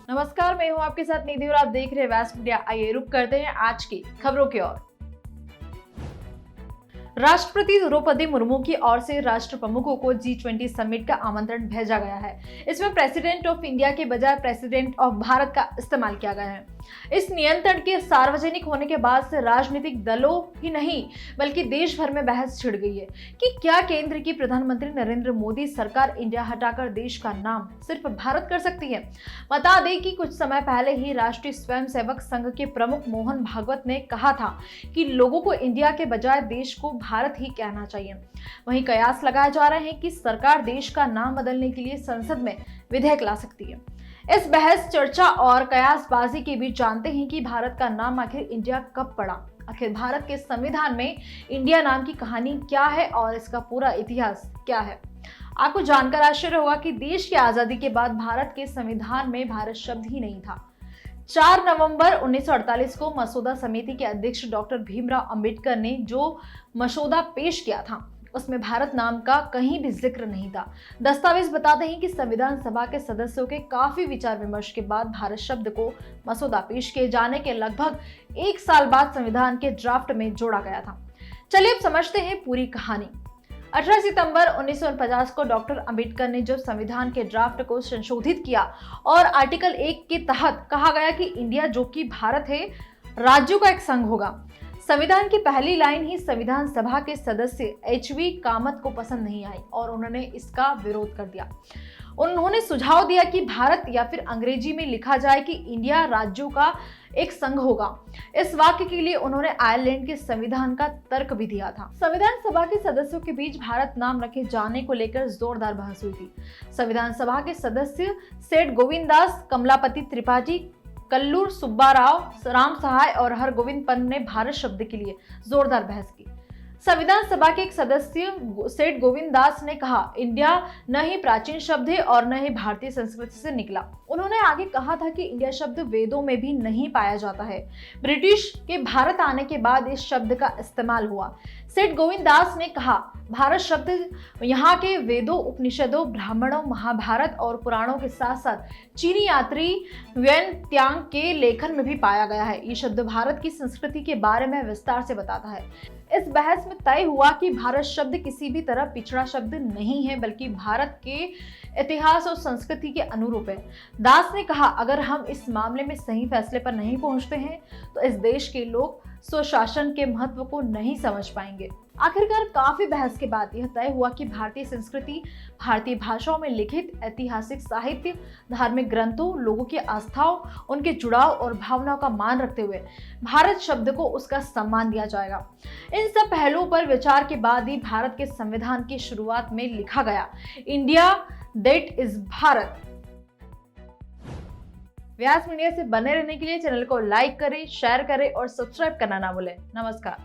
नमस्कार, मैं हूं आपके साथ निधि और आप देख रहे हैं व्यास मीडिया। आइए रुक करते हैं आज की खबरों की ओर। राष्ट्रपति द्रौपदी मुर्मू की ओर से राष्ट्र प्रमुखों को G20 समिट का आमंत्रण भेजा गया है। इसमें प्रेसिडेंट ऑफ इंडिया के बजाय प्रेसिडेंट ऑफ भारत का इस्तेमाल किया गया है। इस नियंत्रण के सार्वजनिक होने के बाद से राजनीतिक दलों ही नहीं बल्कि देश भर में बहस छिड़ गई है कि क्या केंद्र की प्रधानमंत्री नरेंद्र मोदी सरकार इंडिया हटाकर देश का नाम सिर्फ भारत कर सकती है। बता दें कि कुछ समय पहले ही राष्ट्रीय स्वयंसेवक संघ के प्रमुख मोहन भागवत ने कहा था कि लोगों को इंडिया के बजाय देश को भारत ही कहना चाहिए। वहीं कयास लगाए जा रहे हैं कि सरकार देश का नाम बदलने के लिए संसद में विधेयक ला सकती है। इस बहस, चर्चा और कयासबाजी के बीच जानते हैं कि भारत का नाम आखिर इंडिया कब पड़ा। आखिर भारत के संविधान में इंडिया नाम की कहानी क्या है और इसका पूरा इतिहास क्या है। आपको जानकर आश्चर्य होगा कि देश की आजादी के बाद भारत के संविधान में भारत शब्द ही नहीं था। 4 नवंबर 1948 को मसौदा समिति के अध्यक्ष डॉक्टर भीमराव अंबेडकर ने जो मसौदा पेश किया था उसमें भारत नाम का कहीं भी जिक्र नहीं था। दस्तावेज बताते हैं कि संविधान सभा के सदस्यों के काफी विचार विमर्श के बाद भारत शब्द को मसौदा पेश किए जाने के लगभग 1 साल बाद संविधान के ड्राफ्ट में जोड़ा गया था। चलिए अब समझते हैं पूरी कहानी। 18 सितंबर 1949 को डॉक्टर अंबेडकर ने जब संविधान के ड्राफ्ट को संशोधित किया और आर्टिकल 1 के तहत कहा गया कि इंडिया जो कि भारत है राज्यों का एक संघ होगा। संविधान की पहली लाइन ही संविधान सभा के सदस्य HV कामत को पसंद नहीं आई और उन्होंने इसका विरोध कर दिया। उन्होंने सुझाव दिया कि भारत या फिर अंग्रेजी में लिखा जाए कि इंडिया राज्यों का एक संघ होगा। इस वाक्य के लिए उन्होंने आयरलैंड के संविधान का तर्क भी दिया था। संविधान सभा के सदस्यों के बीच भारत नाम रखे जाने को लेकर जोरदार बहस हुई थी। संविधान सभा के सदस्य सेठ गोविंददास, कमलापति त्रिपाठी, कल्लूर सुब्बाराव, राम सहाय और हरगोविंद पंत ने भारत शब्द के लिए जोरदार बहस की। संविधान सभा के एक सदस्य सेठ गोविंद दास ने कहा, इंडिया न ही प्राचीन शब्द है और न ही भारतीय संस्कृति से निकला। उन्होंने आगे कहा था कि इंडिया शब्द वेदों में भी नहीं पाया जाता है। ब्रिटिश के भारत आने के बाद इस शब्द का इस्तेमाल हुआ। सेठ गोविंद दास ने कहा, भारत शब्द यहाँ के वेदों, उपनिषदों, ब्राह्मणों, महाभारत और पुराणों के साथ साथ चीनी यात्री व्यन त्यांग के लेखन में भी पाया गया है। ये शब्द भारत की संस्कृति के बारे में विस्तार से बताता है। इस बहस में तय हुआ कि भारत शब्द किसी भी तरह पिछड़ा शब्द नहीं है बल्कि भारत के इतिहास और संस्कृति के अनुरूप है। दास ने कहा, अगर हम इस मामले में सही फैसले पर नहीं पहुंचते हैं तो इस देश के लोग स्वशासन के महत्व को नहीं समझ पाएंगे। आखिरकार काफी बहस के बाद यह तय हुआ कि भारतीय संस्कृति, भारतीय भाषाओं में लिखित ऐतिहासिक साहित्य, धार्मिक ग्रंथों, लोगों की आस्थाओं, उनके जुड़ाव और भावनाओं का मान रखते हुए भारत शब्द को उसका सम्मान दिया जाएगा। इन सब पहलुओं पर विचार के बाद ही भारत के संविधान की शुरुआत में लिखा गया, India that is Bharat. Vyas media से बने रहने के लिए चैनल को लाइक करें, शेयर करें और सब्सक्राइब करना ना भूलें। नमस्कार।